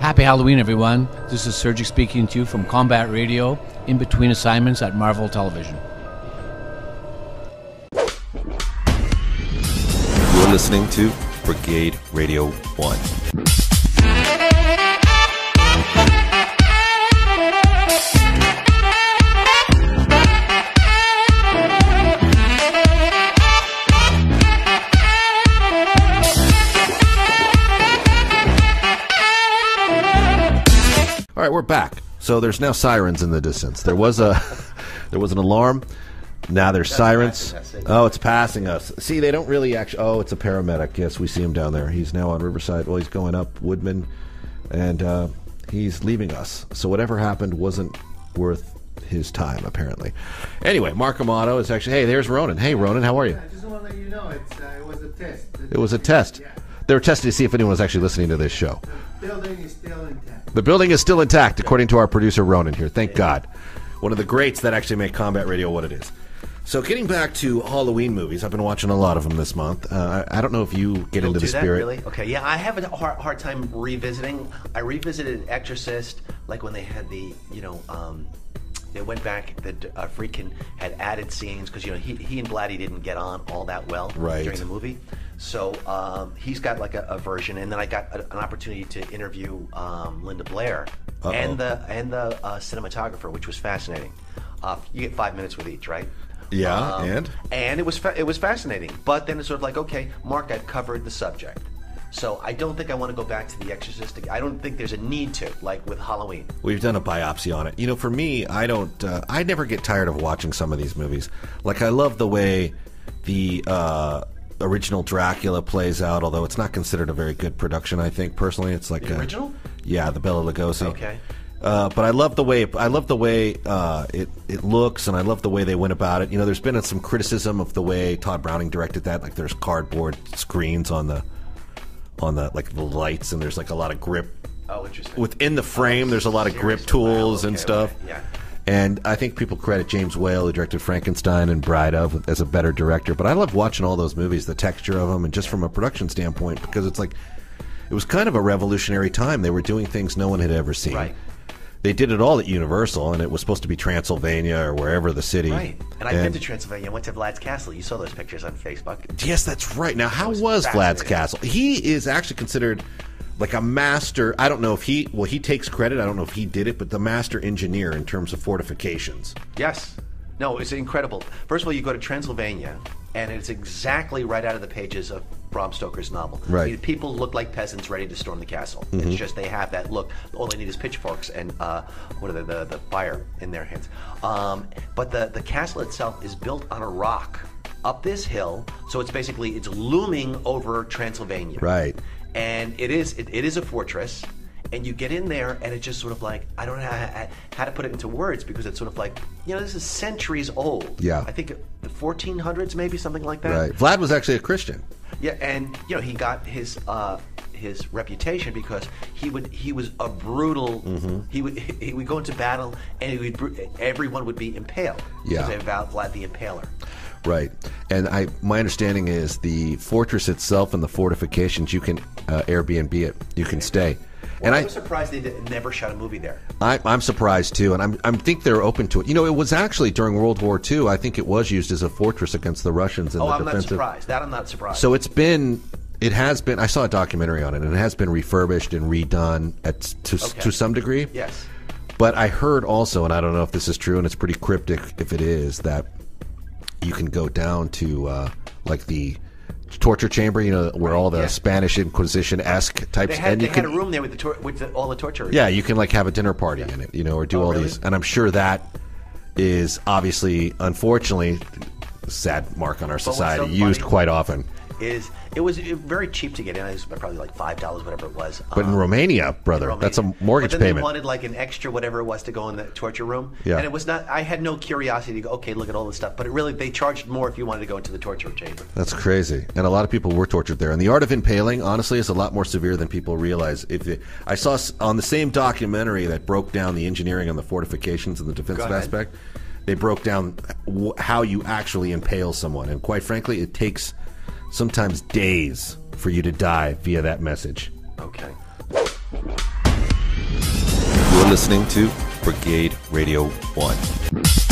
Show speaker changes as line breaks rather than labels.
Happy Halloween, everyone. This is Surjik speaking to you from Combat Radio, in between assignments at Marvel Television.
You're listening to Brigade-Radio-One. All right, we're back. So there's now sirens in the distance. There was an alarm. Now there's sirens. Oh, it's passing us. See, they don't really actually. Oh, it's a paramedic. Yes, we see him down there. He's now on Riverside. Well, he's going up Woodman, and he's leaving us. So whatever happened wasn't worth his time, apparently. Anyway, Mark Amato is actually. Hey, there's Ronan. Hey, Ronan, how are you?
I just want to let you know it was a test.
It was a test.
Yeah.
They were testing to see if anyone was actually listening to this show.
The building is still intact.
The building is still intact, according to our producer Ronan here. Thank God. One of the greats that actually make Combat Radio what it is. So getting back to Halloween movies, I've been watching a lot of them this month. I don't know if you get into the spirit.
Really? Okay, yeah, I have a hard time revisiting. I revisited Exorcist, like when they had the, they went back, the Friedkin had added scenes, because, he and Blatty didn't get on all that well during the movie. So he's got like a version, and then I got an opportunity to interview Linda Blair and the cinematographer, which was fascinating. You get 5 minutes with each, right?
Yeah,
and it was fascinating. But then it's sort of like, okay, Mark, I've covered the subject, so I don't think I want to go back to The Exorcist again. I don't think there's a need to, like with Halloween.
We've done a biopsy on it. For me, I don't. I never get tired of watching some of these movies. Like, I love the way the original Dracula plays out, although it's not considered a very good production. I think personally, it's like
the original.
Yeah, the Bela Lugosi.
Okay.
But I love the way it looks, and I love the way they went about it. There's been some criticism of the way Todd Browning directed that. Like, there's cardboard screens on the like the lights, and there's like a lot of grip.
Oh, interesting.
Within the frame, there's a lot of grip tools and stuff.
Okay. Yeah.
And I think people credit James Whale, who directed Frankenstein and Bride of, as a better director. But I love watching all those movies, the texture of them, and just from a production standpoint, because it's like it was kind of a revolutionary time. They were doing things no one had ever seen.
Right.
They did it all at Universal, and it was supposed to be Transylvania or wherever the city.
Right. And I've been to Transylvania. I went to Vlad's Castle. You saw those pictures on Facebook.
Yes, that's right. Now, how was Vlad's Castle? He is actually considered like a master. I don't know if he takes credit. I don't know if he did it, but the master engineer in terms of fortifications.
Yes. No, it's incredible. First of all, you go to Transylvania, and it's exactly right out of the pages of Bram Stoker's novel.
Right.
I mean, people look like peasants ready to storm the castle. Mm-hmm. It's just they have that look. All they need is pitchforks and the fire in their hands. But the castle itself is built on a rock up this hill, so it's looming over Transylvania.
Right.
And it is a fortress. And you get in there, and it's just sort of like, I don't know how to put it into words, because it's sort of like, this is centuries old.
Yeah.
I think the 1400s, maybe, something like that.
Right. Vlad was actually a Christian.
Yeah, and he got his reputation because he was a brutal. Mm-hmm. He would go into battle, and everyone would be impaled.
Yeah.
Because they vowed Vlad the Impaler.
Right, and my understanding is the fortress itself and the fortifications, you can Airbnb it, you can stay.
Well, and I was surprised they never shot a movie there.
I'm surprised too, and I think they're open to it. It was actually during World War II. I think it was used as a fortress against the Russians.
I'm not surprised. I'm not surprised.
So it has been. I saw a documentary on it, and it has been refurbished and redone to some degree.
Yes.
But I heard also, and I don't know if this is true, and it's pretty cryptic if it is, that you can go down to like the torture chamber, where all the Spanish Inquisition-esque types.
They had a room there with all the torture.
Yeah, you can like have a dinner party in it, or do all these. And I'm sure that is obviously, unfortunately, a sad mark on our society, used quite often.
It was very cheap to get in. It was probably like $5, whatever it was.
But in Romania, brother, that's a mortgage
but then
payment.
They wanted like an extra whatever it was to go in the torture room.
Yeah.
And it was not. I had no curiosity to go, okay, look at all this stuff. But they charged more if you wanted to go into the torture chamber.
That's crazy. And a lot of people were tortured there. And the art of impaling, honestly, is a lot more severe than people realize. I saw on the same documentary that broke down the engineering on the fortifications and the defensive aspect, they broke down how you actually impale someone. And quite frankly, it takes sometimes days for you to die via that message.
Okay.
listening to Brigade Radio 1.